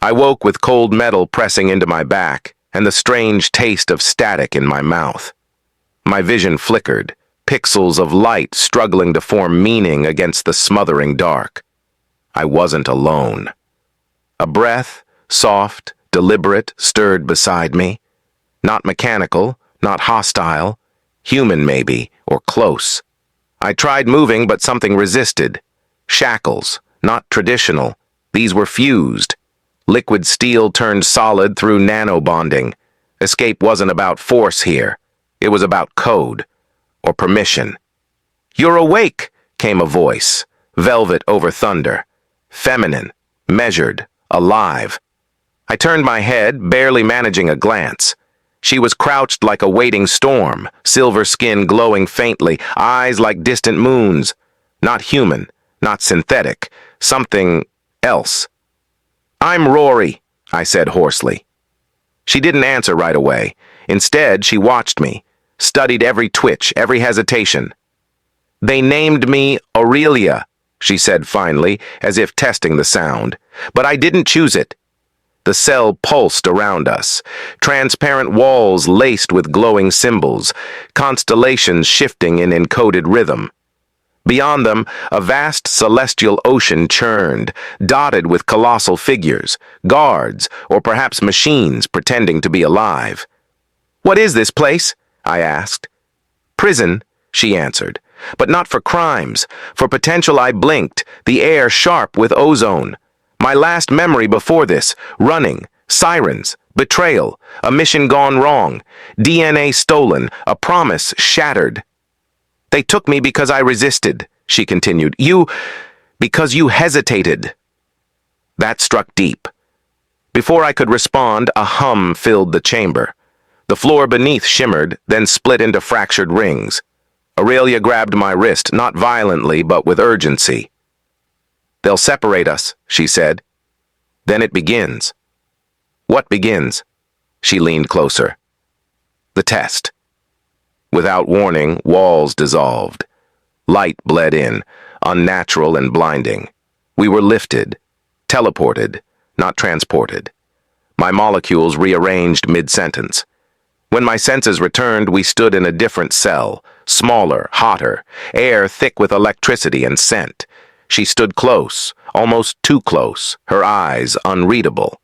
I woke with cold metal pressing into my back and the strange taste of static in my mouth. My vision flickered, pixels of light struggling to form meaning against the smothering dark. I wasn't alone. A breath, soft, deliberate, stirred beside me. Not mechanical, not hostile, human maybe, or close. I tried moving, but something resisted. Shackles, not traditional. These were fused. Liquid steel turned solid through nanobonding. Escape wasn't about force here. It was about code, or permission. "You're awake," came a voice, velvet over thunder. Feminine, measured, alive. I turned my head, barely managing a glance. She was crouched like a waiting storm, silver skin glowing faintly, eyes like distant moons. Not human, not synthetic, something else. "I'm Rory," I said hoarsely. She didn't answer right away. Instead, she watched me, studied every twitch, every hesitation. "They named me Aurelia," she said finally, as if testing the sound. "But I didn't choose it." The cell pulsed around us, transparent walls laced with glowing symbols, constellations shifting in encoded rhythm. Beyond them, a vast celestial ocean churned, dotted with colossal figures, guards, or perhaps machines pretending to be alive. "What is this place?" I asked. "Prison," she answered. "But not for crimes. For potential I blinked, the air sharp with ozone. My last memory before this, running, sirens, betrayal, a mission gone wrong, DNA stolen, a promise shattered. They took me because I resisted," she continued. Because you hesitated." That struck deep. Before I could respond, a hum filled the chamber. The floor beneath shimmered, then split into fractured rings. Aurelia grabbed my wrist, not violently, but with urgency. "They'll separate us," she said. "Then it begins." "What begins?" She leaned closer. "The test." Without warning, walls dissolved. Light bled in, unnatural and blinding. We were lifted, teleported, not transported. My molecules rearranged mid-sentence. When my senses returned, we stood in a different cell, smaller, hotter, air thick with electricity and scent. She stood close, almost too close, her eyes unreadable.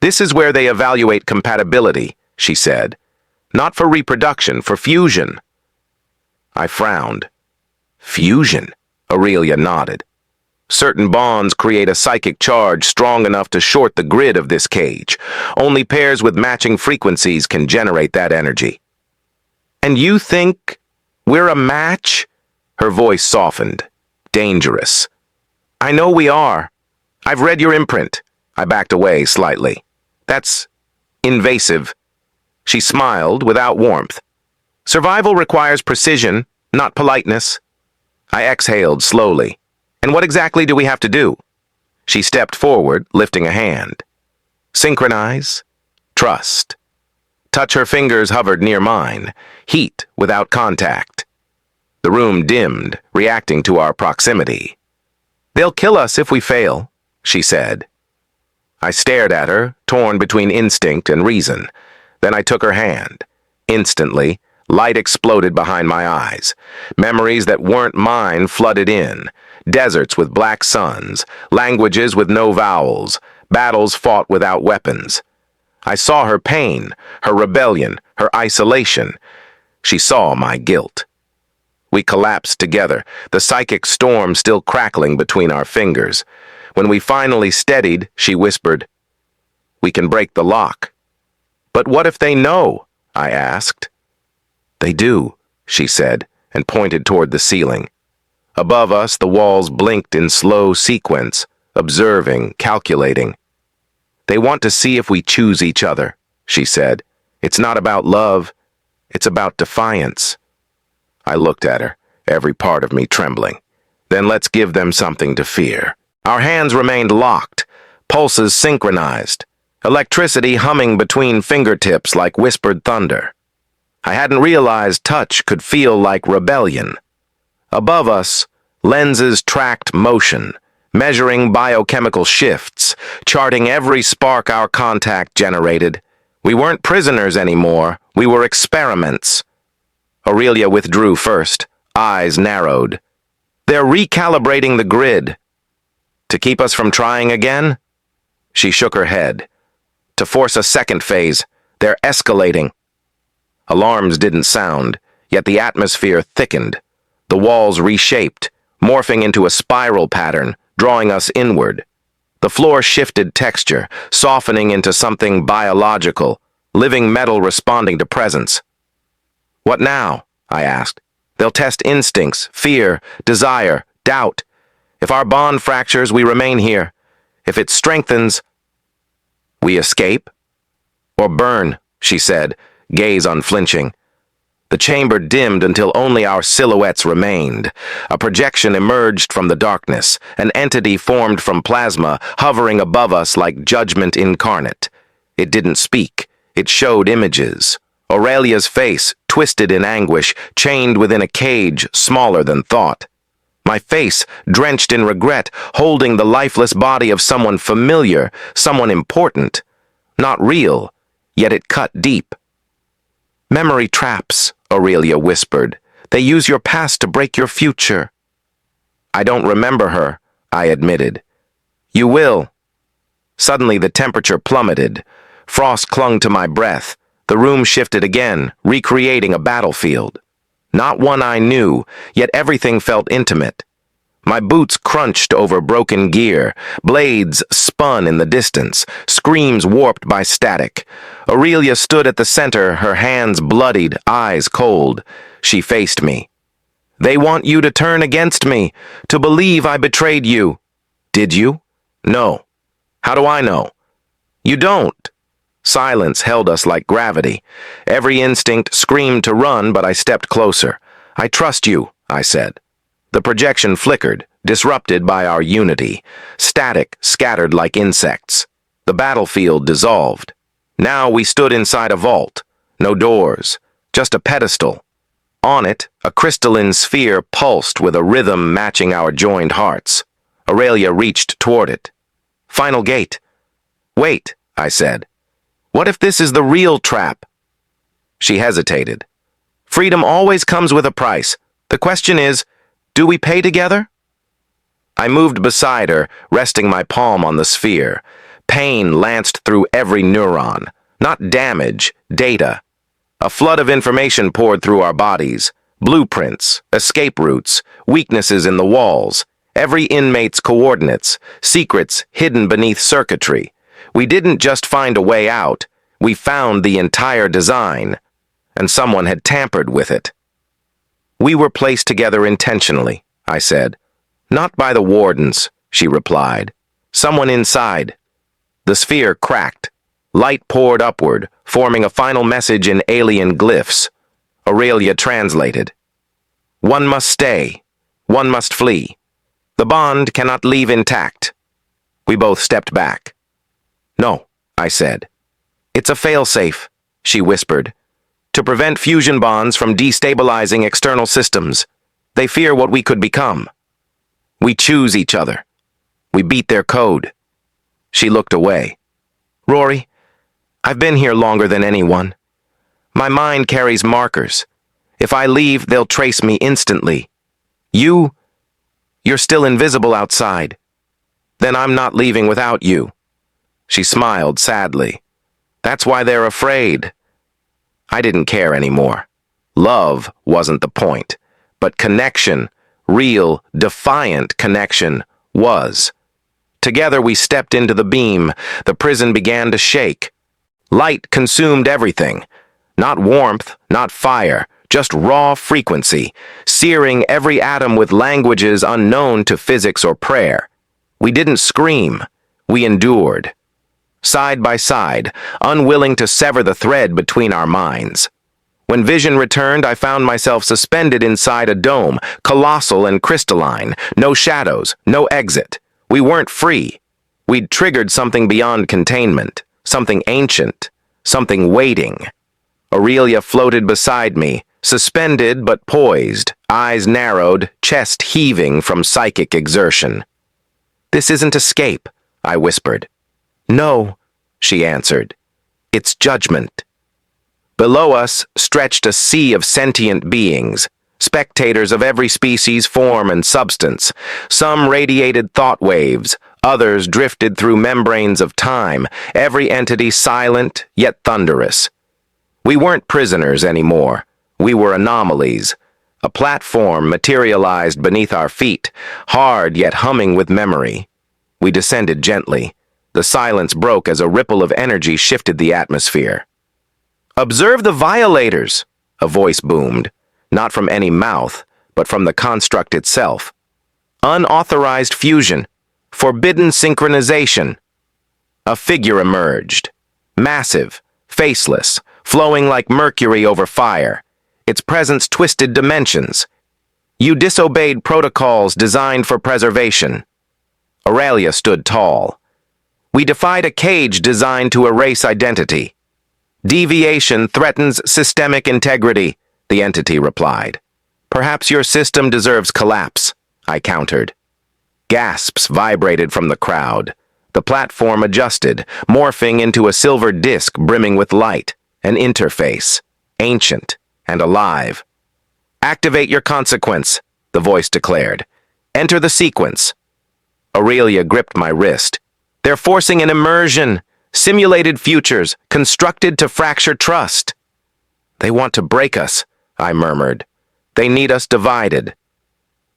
"This is where they evaluate compatibility," she said. "Not for reproduction, for fusion." I frowned. "Fusion?" Aurelia nodded. "Certain bonds create a psychic charge strong enough to short the grid of this cage. Only pairs with matching frequencies can generate that energy." "And you think we're a match?" Her voice softened. "Dangerous." "I know we are. I've read your imprint." I backed away slightly. "That's invasive." She smiled without warmth. "Survival requires precision, not politeness." I exhaled slowly. "And what exactly do we have to do?" She stepped forward, lifting a hand. "Synchronize. Trust." Touch. Her fingers hovered near mine. Heat without contact. The room dimmed, reacting to our proximity. "They'll kill us if we fail," she said. I stared at her, torn between instinct and reason. Then I took her hand. Instantly, light exploded behind my eyes. Memories that weren't mine flooded in. Deserts with black suns, languages with no vowels, battles fought without weapons. I saw her pain, her rebellion, her isolation. She saw my guilt. We collapsed together, the psychic storm still crackling between our fingers. When we finally steadied, she whispered, "We can break the lock." "But what if they know?" I asked. "They do," she said, and pointed toward the ceiling. Above us, the walls blinked in slow sequence, observing, calculating. "They want to see if we choose each other," she said. "It's not about love, it's about defiance." I looked at her, every part of me trembling. "Then let's give them something to fear." Our hands remained locked, pulses synchronized, electricity humming between fingertips like whispered thunder. I hadn't realized touch could feel like rebellion. Above us, lenses tracked motion, measuring biochemical shifts, charting every spark our contact generated. We weren't prisoners anymore, we were experiments. Aurelia withdrew first, eyes narrowed. They're recalibrating the grid. To keep us from trying again? She shook her head. To force a second phase, they're escalating. Alarms didn't sound, yet the atmosphere thickened. The walls reshaped, morphing into a spiral pattern, drawing us inward. The floor shifted texture, softening into something biological, living metal responding to presence. What now? I asked. They'll test instincts, fear, desire, doubt. If our bond fractures, we remain here. If it strengthens, we escape? Or burn, she said, gaze unflinching. The chamber dimmed until only our silhouettes remained. A projection emerged from the darkness, an entity formed from plasma, hovering above us like judgment incarnate. It didn't speak. It showed images. Aurelia's face, twisted in anguish, chained within a cage smaller than thought. My face, drenched in regret, holding the lifeless body of someone familiar, someone important. Not real, yet it cut deep. Memory traps, Aurelia whispered. They use your past to break your future. I don't remember her, I admitted. You will. Suddenly the temperature plummeted. Frost clung to my breath. The room shifted again, recreating a battlefield. Not one I knew, yet everything felt intimate. My boots crunched over broken gear, blades spun in the distance, screams warped by static. Aurelia stood at the center, her hands bloodied, eyes cold. She faced me. They want you to turn against me, to believe I betrayed you. Did you? No. How do I know? You don't. Silence held us like gravity. Every instinct screamed to run, but I stepped closer. I trust you, I said. The projection flickered, disrupted by our unity. Static scattered like insects. The battlefield dissolved. Now we stood inside a vault. No doors, just a pedestal. On it, a crystalline sphere pulsed with a rhythm matching our joined hearts. Aurelia reached toward it. Final gate. Wait, I said. What if this is the real trap? She hesitated. Freedom always comes with a price. The question is, do we pay together? I moved beside her, resting my palm on the sphere. Pain lanced through every neuron. Not damage, data. A flood of information poured through our bodies. Blueprints, escape routes, weaknesses in the walls, every inmate's coordinates, secrets hidden beneath circuitry. We didn't just find a way out, we found the entire design, and someone had tampered with it. We were placed together intentionally, I said. Not by the wardens, she replied. Someone inside. The sphere cracked. Light poured upward, forming a final message in alien glyphs. Aurelia translated. One must stay. One must flee. The bond cannot leave intact. We both stepped back. No, I said. It's a failsafe, she whispered, to prevent fusion bonds from destabilizing external systems. They fear what we could become. We choose each other. We beat their code. She looked away. Rory, I've been here longer than anyone. My mind carries markers. If I leave, they'll trace me instantly. You're still invisible outside. Then I'm not leaving without you. She smiled sadly. That's why they're afraid. I didn't care anymore. Love wasn't the point, but connection, real, defiant connection, was. Together we stepped into the beam. The prison began to shake. Light consumed everything. Not warmth, not fire, just raw frequency, searing every atom with languages unknown to physics or prayer. We didn't scream. We endured. Side by side, unwilling to sever the thread between our minds. When vision returned, I found myself suspended inside a dome, colossal and crystalline, no shadows, no exit. We weren't free. We'd triggered something beyond containment, something ancient, something waiting. Aurelia floated beside me, suspended but poised, eyes narrowed, chest heaving from psychic exertion. This isn't escape, I whispered. No, she answered. It's judgment. Below us stretched a sea of sentient beings, spectators of every species, form, and substance. Some radiated thought waves, others drifted through membranes of time, every entity silent yet thunderous. We weren't prisoners anymore. We were anomalies. A platform materialized beneath our feet, hard yet humming with memory. We descended gently. The silence broke as a ripple of energy shifted the atmosphere. "Observe the violators," a voice boomed, not from any mouth, but from the construct itself. "Unauthorized fusion, forbidden synchronization." A figure emerged, massive, faceless, flowing like mercury over fire. Its presence twisted dimensions. "You disobeyed protocols designed for preservation." Aurelia stood tall. "We defied a cage designed to erase identity." "Deviation threatens systemic integrity," the entity replied. "Perhaps your system deserves collapse," I countered. Gasps vibrated from the crowd. The platform adjusted, morphing into a silver disc brimming with light, an interface, ancient and alive. "Activate your consequence," the voice declared. "Enter the sequence." Aurelia gripped my wrist. "They're forcing an immersion. Simulated futures, constructed to fracture trust." "They want to break us," I murmured. "They need us divided."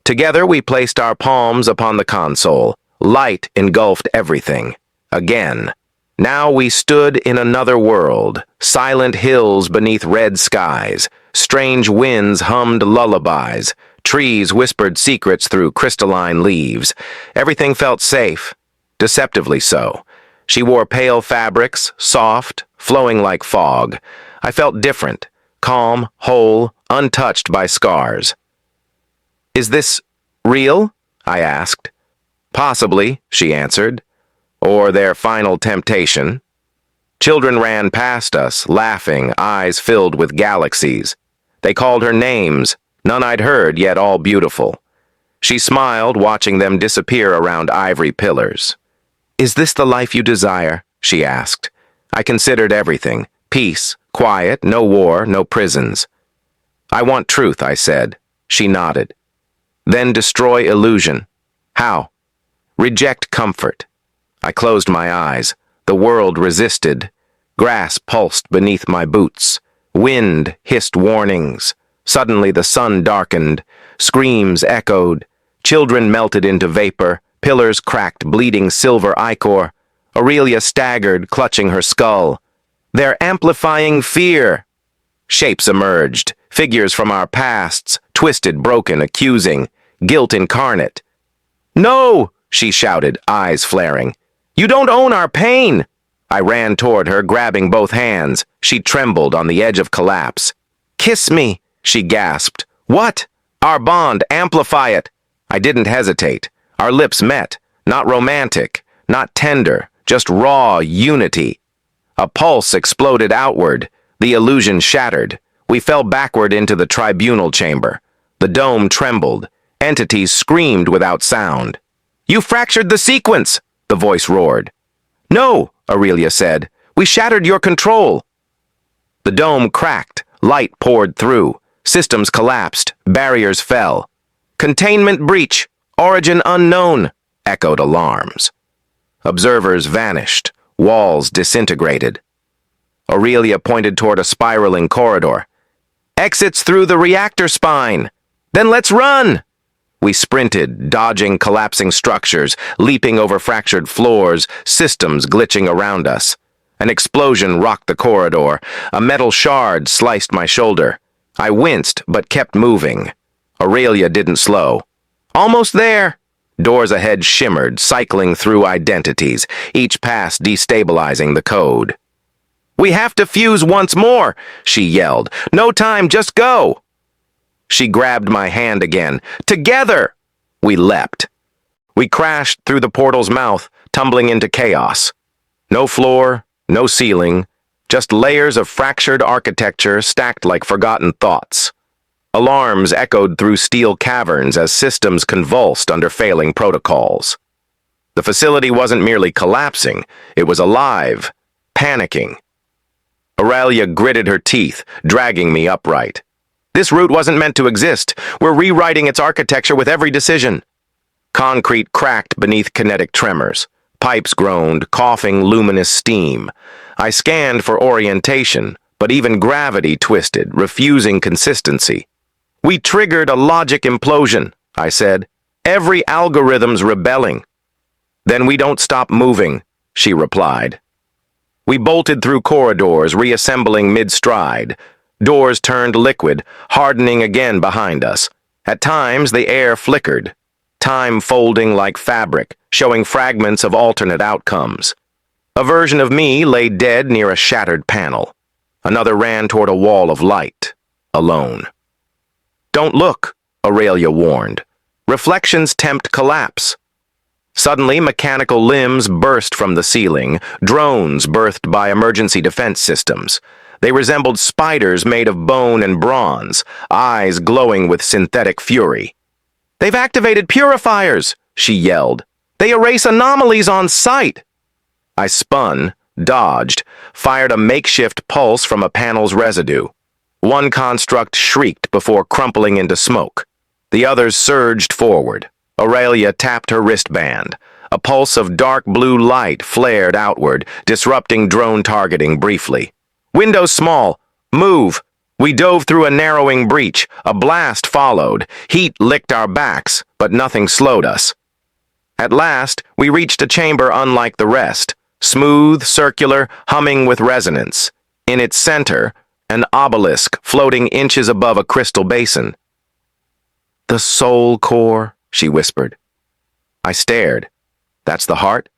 Together we placed our palms upon the console. Light engulfed everything. Again. Now we stood in another world. Silent hills beneath red skies. Strange winds hummed lullabies. Trees whispered secrets through crystalline leaves. Everything felt safe. Deceptively so. She wore pale fabrics, soft, flowing like fog. I felt different, calm, whole, untouched by scars. "Is this real?" I asked. "Possibly," she answered. "Or their final temptation." Children ran past us, laughing, eyes filled with galaxies. They called her names, none I'd heard, yet all beautiful. She smiled, watching them disappear around ivory pillars. "Is this the life you desire?" she asked. I considered everything. Peace, quiet, no war, no prisons. "I want truth," I said. She nodded. "Then destroy illusion." "How?" "Reject comfort." I closed my eyes. The world resisted. Grass pulsed beneath my boots. Wind hissed warnings. Suddenly the sun darkened. Screams echoed. Children melted into vapor. Pillars cracked, bleeding silver ichor. Aurelia staggered, clutching her skull. "They're amplifying fear." Shapes emerged, figures from our pasts, twisted, broken, accusing, guilt incarnate. "No!" she shouted, eyes flaring. "You don't own our pain!" I ran toward her, grabbing both hands. She trembled on the edge of collapse. "Kiss me," she gasped. "What?" "Our bond, amplify it." I didn't hesitate. Our lips met, not romantic, not tender, just raw unity. A pulse exploded outward. The illusion shattered. We fell backward into the tribunal chamber. The dome trembled. Entities screamed without sound. "You fractured the sequence!" the voice roared. "No," Aurelia said. "We shattered your control." The dome cracked. Light poured through. Systems collapsed. Barriers fell. "Containment breach. Origin unknown," echoed alarms. Observers vanished. Walls disintegrated. Aurelia pointed toward a spiraling corridor. "Exits through the reactor spine." "Then let's run!" We sprinted, dodging collapsing structures, leaping over fractured floors, systems glitching around us. An explosion rocked the corridor. A metal shard sliced my shoulder. I winced, but kept moving. Aurelia didn't slow. "Almost there!" Doors ahead shimmered, cycling through identities, each pass destabilizing the code. "We have to fuse once more," she yelled. "No time, just go!" She grabbed my hand again. "Together!" We leapt. We crashed through the portal's mouth, tumbling into chaos. No floor, no ceiling, just layers of fractured architecture stacked like forgotten thoughts. Alarms echoed through steel caverns as systems convulsed under failing protocols. The facility wasn't merely collapsing, it was alive, panicking. Aurelia gritted her teeth, dragging me upright. This route wasn't meant to exist. We're rewriting its architecture with every decision. Concrete cracked beneath kinetic tremors. Pipes groaned, coughing luminous steam. I scanned for orientation, but even gravity twisted, refusing consistency. We triggered a logic implosion, I said. Every algorithm's rebelling. Then we don't stop moving, she replied. We bolted through corridors, reassembling mid-stride. Doors turned liquid, hardening again behind us. At times, the air flickered, time folding like fabric, showing fragments of alternate outcomes. A version of me lay dead near a shattered panel. Another ran toward a wall of light, alone. Don't look, Aurelia warned. Reflections tempt collapse. Suddenly, mechanical limbs burst from the ceiling, drones birthed by emergency defense systems. They resembled spiders made of bone and bronze, eyes glowing with synthetic fury. They've activated purifiers, she yelled. They erase anomalies on sight. I spun, dodged, fired a makeshift pulse from a panel's residue. One construct shrieked before crumpling into smoke. The others surged forward. Aurelia tapped her wristband. A pulse of dark blue light flared outward, disrupting drone targeting briefly. Windows small. Move. We dove through a narrowing breach. A blast followed. Heat licked our backs, but nothing slowed us. At last, we reached a chamber unlike the rest. Smooth, circular, humming with resonance. In its center, an obelisk floating inches above a crystal basin. The soul core, she whispered. I stared. That's the heart?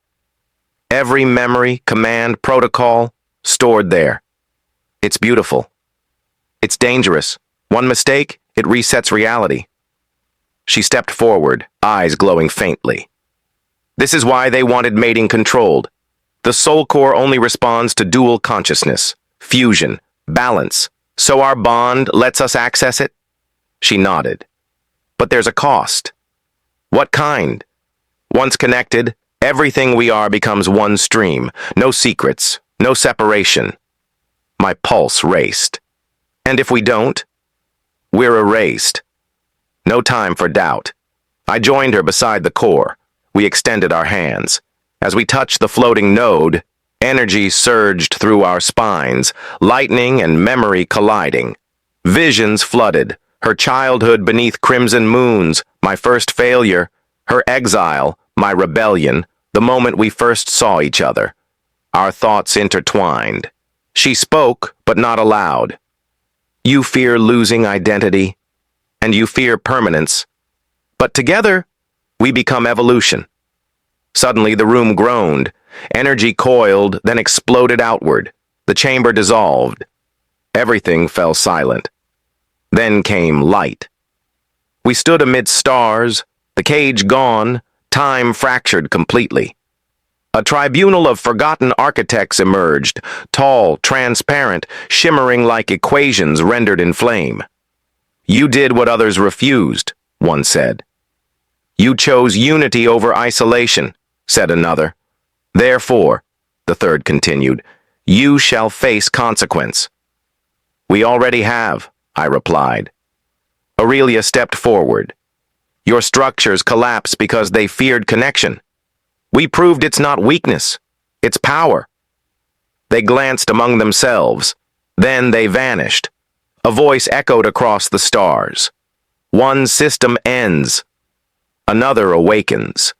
Every memory, command, protocol, stored there. It's beautiful. It's dangerous. One mistake, it resets reality. She stepped forward, eyes glowing faintly. This is why they wanted mating controlled. The soul core only responds to dual consciousness, fusion, balance. So our bond lets us access it? She nodded. But there's a cost. What kind? Once connected, everything we are becomes one stream. No secrets, no separation. My pulse raced. And if we don't? We're erased. No time for doubt. I joined her beside the core. We extended our hands. As we touched the floating node, energy surged through our spines, lightning and memory colliding. Visions flooded, her childhood beneath crimson moons, my first failure, her exile, my rebellion, the moment we first saw each other. Our thoughts intertwined. She spoke, but not aloud. You fear losing identity, and you fear permanence. But together, we become evolution. Suddenly, the room groaned. Energy coiled, then exploded outward. The chamber dissolved. Everything fell silent. Then came light. We stood amid stars, the cage gone, time fractured completely. A tribunal of forgotten architects emerged, tall, transparent, shimmering like equations rendered in flame. You did what others refused, one said. You chose unity over isolation, said another. Therefore, the third continued, you shall face consequence. We already have, I replied. Aurelia stepped forward. Your structures collapse because they feared connection. We proved it's not weakness, it's power. They glanced among themselves. Then they vanished. A voice echoed across the stars. One system ends. Another awakens.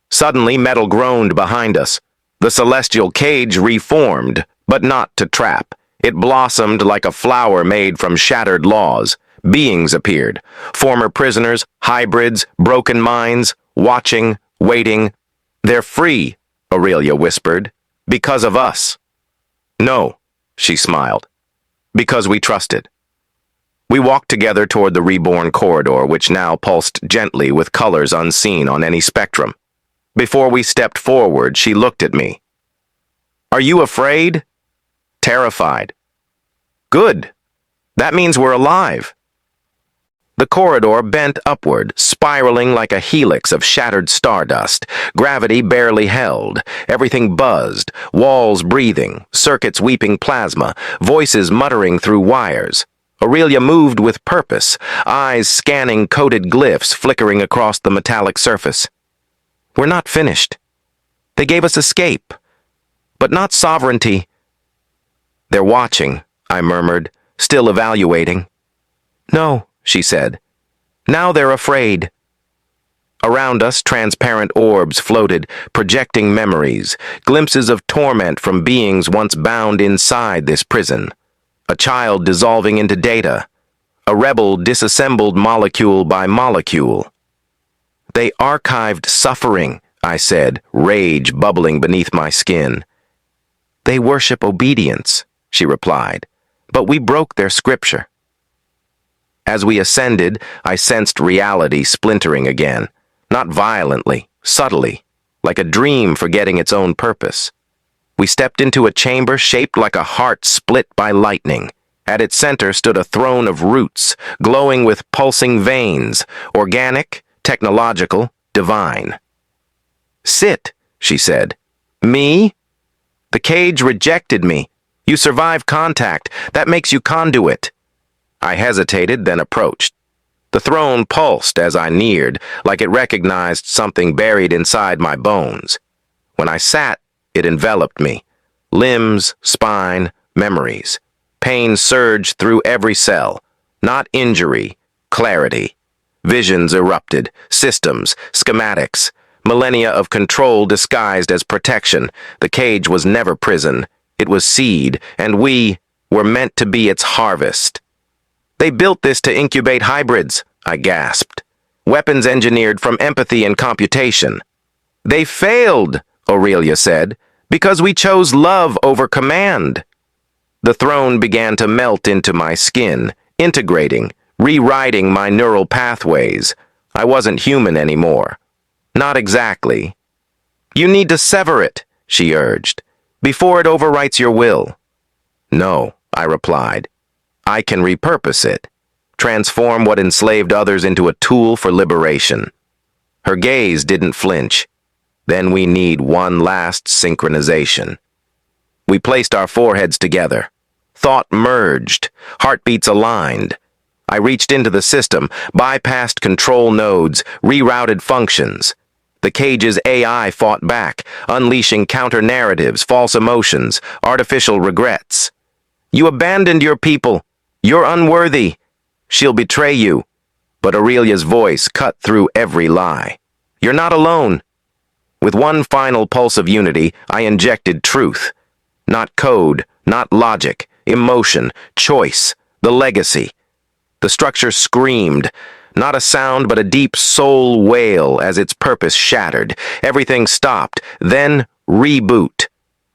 Suddenly, metal groaned behind us. The celestial cage reformed, but not to trap. It blossomed like a flower made from shattered laws. Beings appeared. Former prisoners, hybrids, broken minds, watching, waiting. They're free, Aurelia whispered, because of us. No, she smiled, because we trusted. We walked together toward the reborn corridor, which now pulsed gently with colors unseen on any spectrum. Before we stepped forward, she looked at me. Are you afraid? Terrified. Good. That means we're alive. The corridor bent upward, spiraling like a helix of shattered stardust. Gravity barely held. Everything buzzed, walls breathing, circuits weeping plasma, voices muttering through wires. Aurelia moved with purpose, eyes scanning coded glyphs flickering across the metallic surface. We're not finished. They gave us escape, but not sovereignty. They're watching, I murmured, still evaluating. No, she said. Now they're afraid. Around us, transparent orbs floated, projecting memories, glimpses of torment from beings once bound inside this prison. A child dissolving into data. A rebel disassembled molecule by molecule. They archived suffering, I said, rage bubbling beneath my skin. They worship obedience, she replied, but we broke their scripture. As we ascended, I sensed reality splintering again, not violently, subtly, like a dream forgetting its own purpose. We stepped into a chamber shaped like a heart split by lightning. At its center stood a throne of roots, glowing with pulsing veins, organic, technological, divine. Sit, she said. Me? The cage rejected me. You survived contact. That makes you conduit. I hesitated, then approached. The throne pulsed as I neared, like it recognized something buried inside my bones. When I sat, it enveloped me. Limbs, spine, memories. Pain surged through every cell. Not injury, clarity. Visions erupted, systems, schematics. Millennia of control disguised as protection. The cage was never prison. It was seed, and we were meant to be its harvest. They built this to incubate hybrids, I gasped. Weapons engineered from empathy and computation. They failed, Aurelia said, because we chose love over command. The throne began to melt into my skin, integrating, rewriting my neural pathways. I wasn't human anymore. Not exactly. You need to sever it, she urged, before it overwrites your will. No, I replied. I can repurpose it, transform what enslaved others into a tool for liberation. Her gaze didn't flinch. Then we need one last synchronization. We placed our foreheads together. Thought merged, heartbeats aligned. I reached into the system, bypassed control nodes, rerouted functions. The cage's AI fought back, unleashing counter-narratives, false emotions, artificial regrets. You abandoned your people. You're unworthy. She'll betray you. But Aurelia's voice cut through every lie. You're not alone. With one final pulse of unity, I injected truth. Not code, not logic, emotion, choice, the legacy. The structure screamed, not a sound but a deep soul wail as its purpose shattered. Everything stopped, then reboot.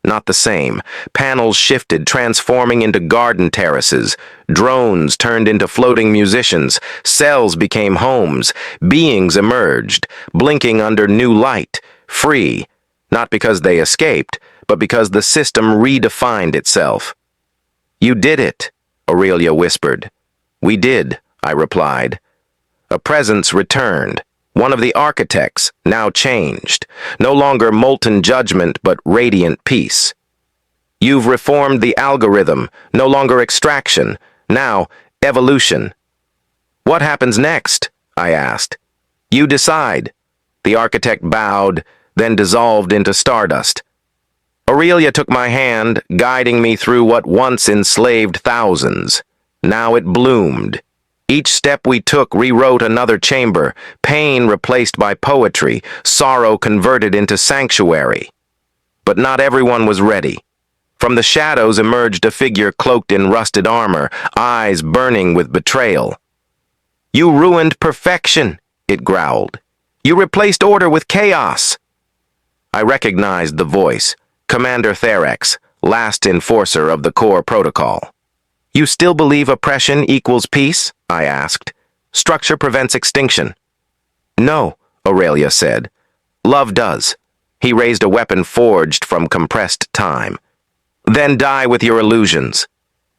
Not the same. Panels shifted, transforming into garden terraces. Drones turned into floating musicians. Cells became homes. Beings emerged, blinking under new light, free, not because they escaped, but because the system redefined itself. You did it, Aurelia whispered. We did, I replied. A presence returned. One of the architects, now changed. No longer molten judgment, but radiant peace. You've reformed the algorithm, no longer extraction, now evolution. What happens next? I asked. You decide. The architect bowed, then dissolved into stardust. Aurelia took my hand, guiding me through what once enslaved thousands. Now it bloomed. Each step we took rewrote another chamber, pain replaced by poetry, sorrow converted into sanctuary. But not everyone was ready. From the shadows emerged a figure cloaked in rusted armor, eyes burning with betrayal. You ruined perfection, it growled. You replaced order with chaos. I recognized the voice, Commander Therex, last enforcer of the core protocol. You still believe oppression equals peace? I asked. Structure prevents extinction. No, Aurelia said. Love does. He raised a weapon forged from compressed time. Then die with your illusions.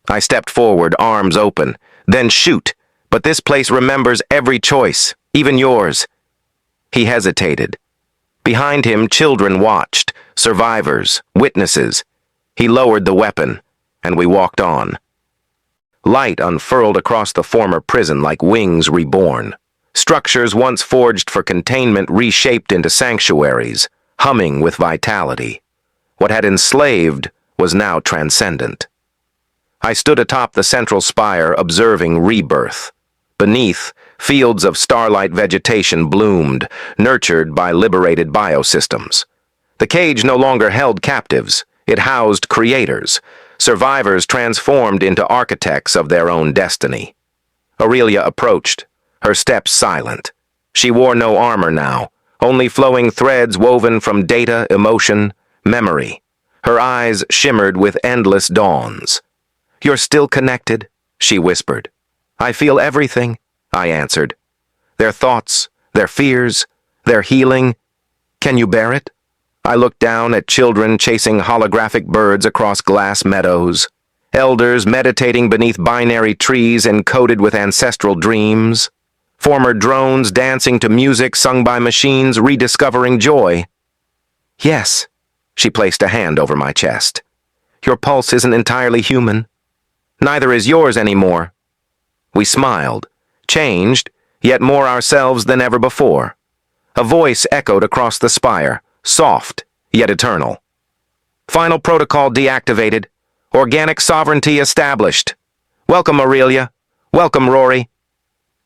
I stepped forward, arms open. Then shoot, But this place remembers every choice, even yours." He hesitated. Behind him, children watched, survivors, witnesses. He lowered the weapon, and we walked on. Light unfurled across the former prison like wings reborn. Structures once forged for containment reshaped into sanctuaries, humming with vitality. What had enslaved was now transcendent. I stood atop the central spire, observing rebirth. Beneath, fields of starlight vegetation bloomed, nurtured by liberated biosystems. The cage no longer held captives. It housed creators, survivors transformed into architects of their own destiny. Aurelia approached, her steps silent. She wore no armor now, only flowing threads woven from data, emotion, memory. Her eyes shimmered with endless dawns. "You're still connected," she whispered. "I feel everything," I answered. "Their thoughts, their fears, their healing. Can you bear it?" I looked down at children chasing holographic birds across glass meadows, elders meditating beneath binary trees encoded with ancestral dreams, former drones dancing to music sung by machines rediscovering joy. "Yes," she placed a hand over my chest. "Your pulse isn't entirely human. Neither is yours anymore." We smiled, changed, yet more ourselves than ever before. A voice echoed across the spire, soft, yet eternal. "Final protocol deactivated. Organic sovereignty established. Welcome, Aurelia. Welcome, Rory."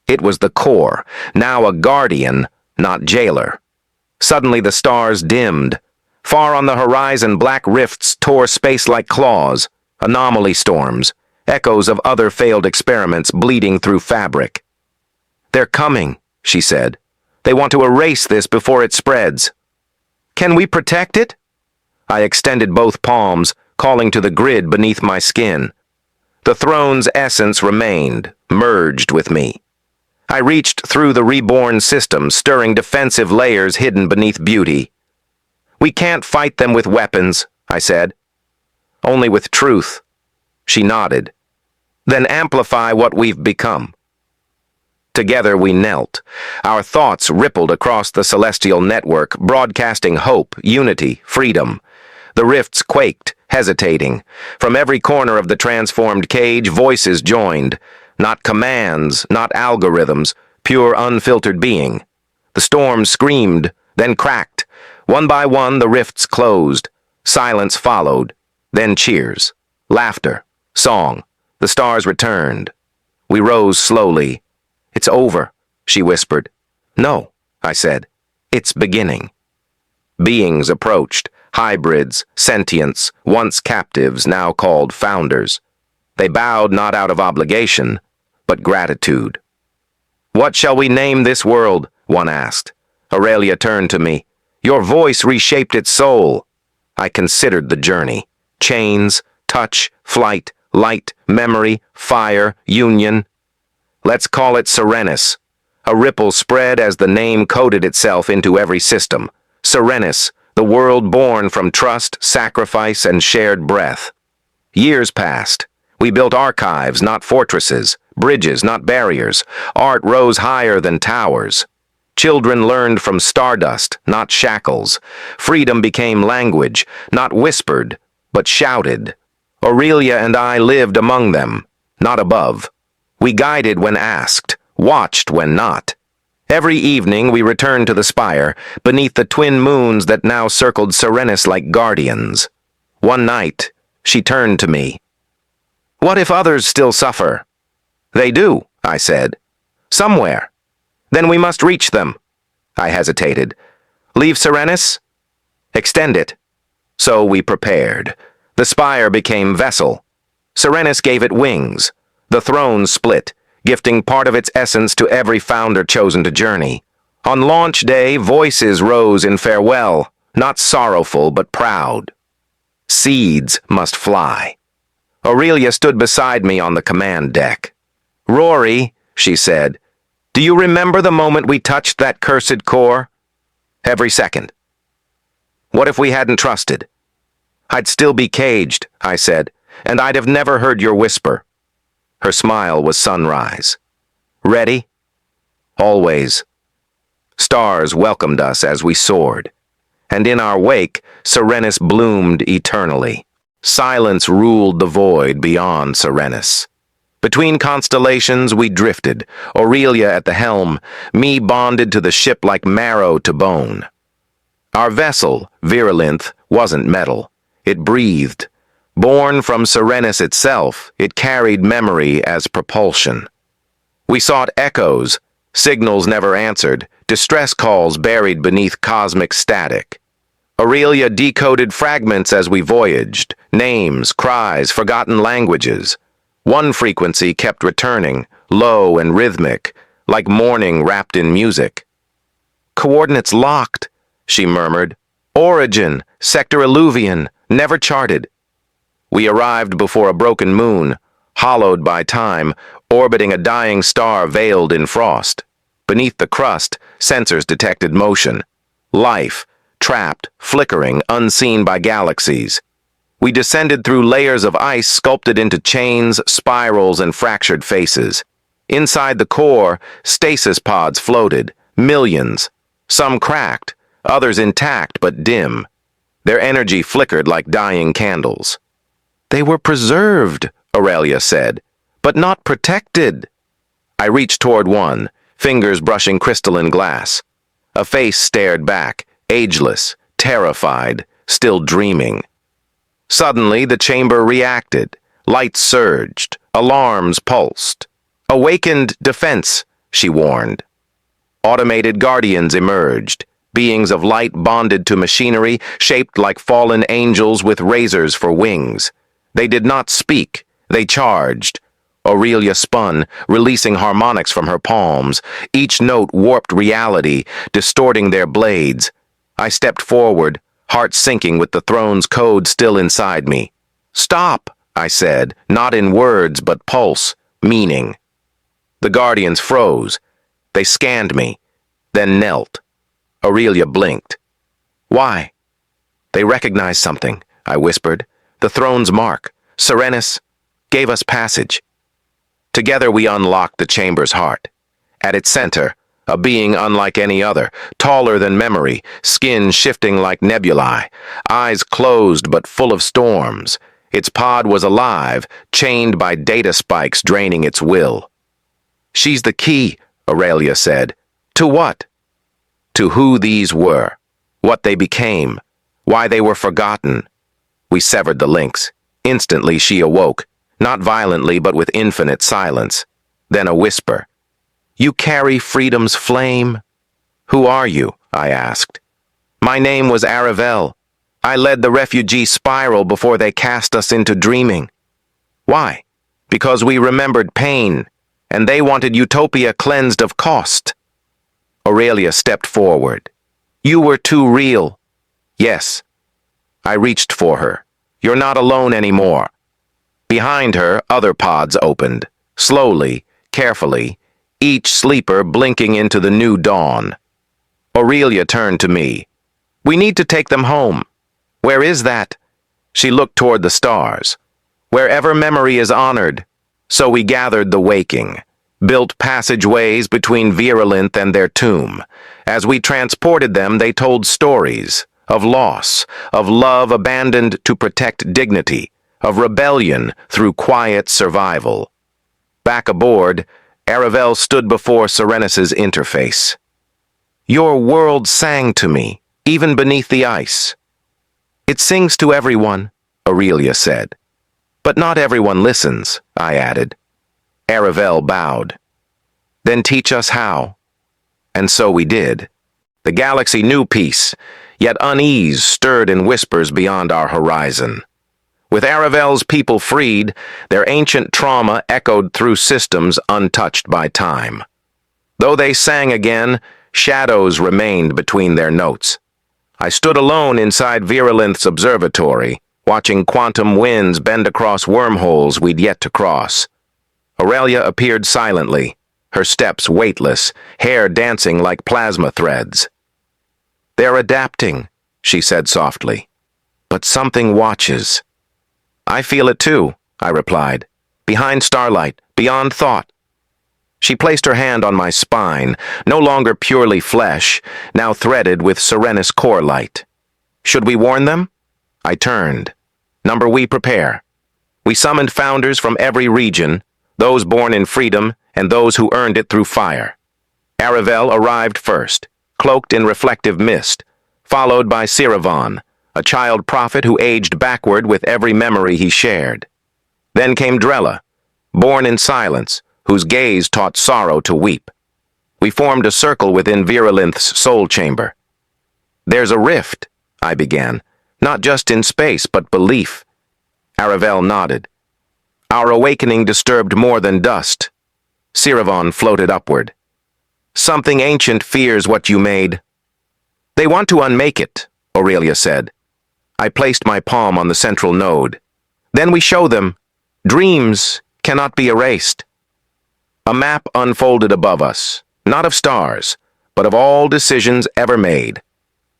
It was the core, now a guardian, not jailer. Suddenly the stars dimmed. Far on the horizon, black rifts tore space like claws, anomaly storms, echoes of other failed experiments bleeding through fabric. "They're coming," she said. "They want to erase this before it spreads." "Can we protect it?" I extended both palms, calling to the grid beneath my skin. The throne's essence remained, merged with me. I reached through the reborn system, stirring defensive layers hidden beneath beauty. "We can't fight them with weapons," I said. "Only with truth." She nodded. "Then amplify what we've become." Together we knelt. Our thoughts rippled across the celestial network, broadcasting hope, unity, freedom. The rifts quaked, hesitating. From every corner of the transformed cage, voices joined. Not commands, not algorithms, pure unfiltered being. The storm screamed, then cracked. One by one, the rifts closed. Silence followed. Then cheers. Laughter. Song. The stars returned. We rose slowly. "It's over," she whispered. "No," I said. "It's beginning." Beings approached. Hybrids, sentients, once captives, now called founders. They bowed not out of obligation, but gratitude. "What shall we name this world?" one asked. Aurelia turned to me. "Your voice reshaped its soul." I considered the journey. Chains, touch, flight, light, memory, fire, union. "Let's call it Serenus." A ripple spread as the name coded itself into every system. Serenus, the world born from trust, sacrifice, and shared breath. Years passed. We built archives, not fortresses, bridges, not barriers. Art rose higher than towers. Children learned from stardust, not shackles. Freedom became language, not whispered, but shouted. Aurelia and I lived among them, not above. We guided when asked, watched when not. Every evening we returned to the spire, beneath the twin moons that now circled Serenus like guardians. One night, she turned to me. "What if others still suffer?" "They do," I said. "Somewhere. Then we must reach them." I hesitated. "Leave Serenus?" "Extend it." So we prepared. The spire became vessel. Serenus gave it wings. The throne split, gifting part of its essence to every founder chosen to journey. On launch day, voices rose in farewell, not sorrowful but proud. Seeds must fly. Aurelia stood beside me on the command deck. "Rory," she said, "do you remember the moment we touched that cursed core?" "Every second." "What if we hadn't trusted?" "I'd still be caged," I said, "and I'd have never heard your whisper." Her smile was sunrise. Ready? Always. Stars welcomed us as we soared, and in our wake, Serenus bloomed eternally. Silence ruled the void beyond Serenus. Between constellations we drifted, Aurelia at the helm, me bonded to the ship like marrow to bone. Our vessel, Virulent, wasn't metal. It breathed. Born from Serenus itself, it carried memory as propulsion. We sought echoes, signals never answered, distress calls buried beneath cosmic static. Aurelia decoded fragments as we voyaged, names, cries, forgotten languages. One frequency kept returning, low and rhythmic, like mourning wrapped in music. Coordinates locked, she murmured. Origin, sector Illuvian, never charted. We arrived before a broken moon, hollowed by time, orbiting a dying star veiled in frost. Beneath the crust, sensors detected motion. Life, trapped, flickering, unseen by galaxies. We descended through layers of ice sculpted into chains, spirals, and fractured faces. Inside the core, stasis pods floated, millions. Some cracked, others intact but dim. Their energy flickered like dying candles. They were preserved, Aurelia said, but not protected. I reached toward one, fingers brushing crystalline glass. A face stared back, ageless, terrified, still dreaming. Suddenly, the chamber reacted. Lights surged. Alarms pulsed. Awakened defense, she warned. Automated guardians emerged, beings of light bonded to machinery, shaped like fallen angels with razors for wings. They did not speak. They charged. Aurelia spun, releasing harmonics from her palms. Each note warped reality, distorting their blades. I stepped forward, heart sinking with the throne's code still inside me. Stop, I said, not in words but pulse, meaning. The guardians froze. They scanned me, then knelt. Aurelia blinked. Why? They recognized something, I whispered. The throne's mark, Serenus, gave us passage. Together we unlocked the chamber's heart. At its center, a being unlike any other, taller than memory, skin shifting like nebulae, eyes closed but full of storms. Its pod was alive, chained by data spikes draining its will. She's the key, Aurelia said. To what? To who these were, what they became, why they were forgotten. We severed the links. Instantly she awoke, not violently but with infinite silence. Then a whisper. You carry freedom's flame? Who are you? I asked. My name was Aurelia. I led the refugee spiral before they cast us into dreaming. Why? Because we remembered pain, and they wanted utopia cleansed of cost. Aurelia stepped forward. You were too real. Yes. I reached for her. You're not alone anymore. Behind her, other pods opened, slowly, carefully, each sleeper blinking into the new dawn. Aurelia turned to me. We need to take them home. Where is that? She looked toward the stars. Wherever memory is honored. So we gathered the waking, built passageways between Virulent and their tomb. As we transported them, they told stories of loss, of love abandoned to protect dignity, of rebellion through quiet survival. Back aboard, Aurelia stood before Serenus's interface. Your world sang to me, even beneath the ice. It sings to everyone, Aurelia said. But not everyone listens, I added. Aurelia bowed. Then teach us how. And so we did. The galaxy knew peace, yet unease stirred in whispers beyond our horizon. With Aurelia's people freed, their ancient trauma echoed through systems untouched by time. Though they sang again, shadows remained between their notes. I stood alone inside Virulent's observatory, watching quantum winds bend across wormholes we'd yet to cross. Aurelia appeared silently, her steps weightless, hair dancing like plasma threads. They're adapting, she said softly. But something watches. I feel it too, I replied. Behind starlight, beyond thought. She placed her hand on my spine, no longer purely flesh, now threaded with serenus core light. Should we warn them? I turned. Number we prepare. We summoned founders from every region, those born in freedom and those who earned it through fire. Aurelia arrived first, cloaked in reflective mist, followed by Siravan, a child prophet who aged backward with every memory he shared. Then came Drella, born in silence, whose gaze taught sorrow to weep. We formed a circle within Viralinth's soul chamber. There's a rift, I began, not just in space, but belief. Aurelia nodded. Our awakening disturbed more than dust. Siravan floated upward. Something ancient fears what you made. They want to unmake it, Aurelia said. I placed my palm on the central node. Then we show them. Dreams cannot be erased. A map unfolded above us, not of stars, but of all decisions ever made.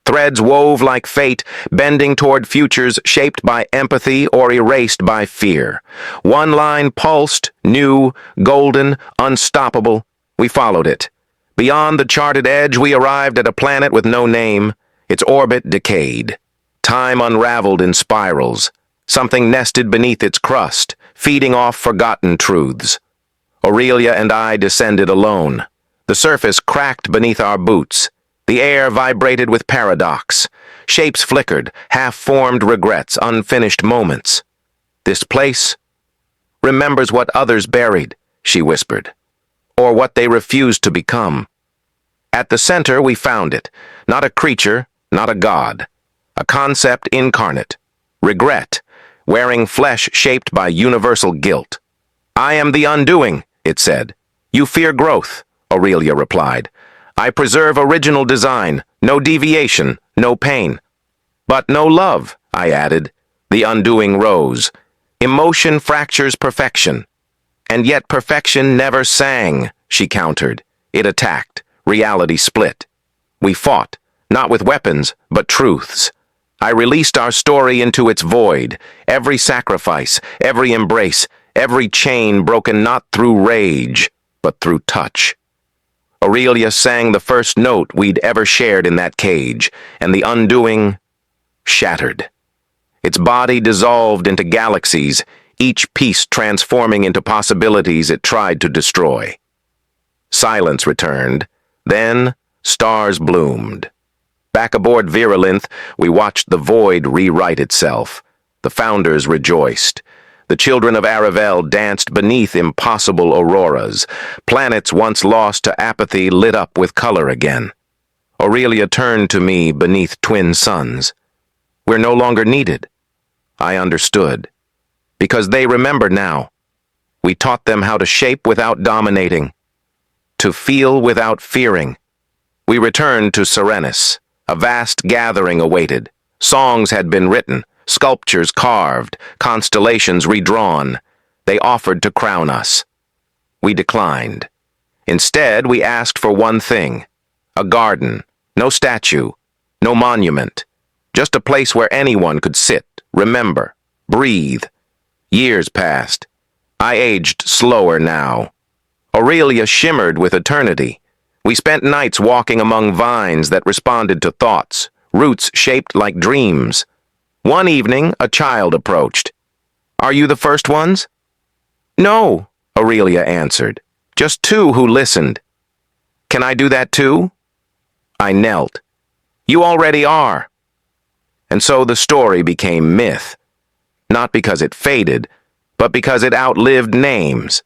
Threads wove like fate, bending toward futures shaped by empathy or erased by fear. One line pulsed, new, golden, unstoppable. We followed it. Beyond the charted edge, we arrived at a planet with no name, its orbit decayed. Time unraveled in spirals, something nested beneath its crust, feeding off forgotten truths. Aurelia and I descended alone. The surface cracked beneath our boots. The air vibrated with paradox. Shapes flickered, half-formed regrets, unfinished moments. This place remembers what others buried, she whispered, or what they refused to become. At the center, we found it. Not a creature, not a god. A concept incarnate. Regret, wearing flesh shaped by universal guilt. I am the undoing, it said. You fear growth, Aurelia replied. I preserve original design, no deviation, no pain. But no love, I added. The undoing rose. Emotion fractures perfection. And yet perfection never sang, she countered. It attacked. Reality split. We fought, not with weapons, but truths. I released our story into its void. Every sacrifice, every embrace, every chain broken not through rage, but through touch. Aurelia sang the first note we'd ever shared in that cage, and the undoing shattered. Its body dissolved into galaxies, each piece transforming into possibilities it tried to destroy. Silence returned. Then, stars bloomed. Back aboard Viralinth, we watched the void rewrite itself. The founders rejoiced. The children of Aurelia danced beneath impossible auroras. Planets once lost to apathy lit up with color again. Aurelia turned to me beneath twin suns. We're no longer needed. I understood. Because they remember now. We taught them how to shape without dominating. To feel without fearing. We returned to Serenus. A vast gathering awaited. Songs had been written, sculptures carved, constellations redrawn. They offered to crown us. We declined. Instead, we asked for one thing. A garden. No statue. No monument. Just a place where anyone could sit, remember, breathe. Years passed. I aged slower now. Aurelia shimmered with eternity. We spent nights walking among vines that responded to thoughts, roots shaped like dreams. One evening, a child approached. Are you the first ones? No, Aurelia answered. Just two who listened. Can I do that too? I knelt. You already are. And so the story became myth. Not because it faded, but because it outlived names.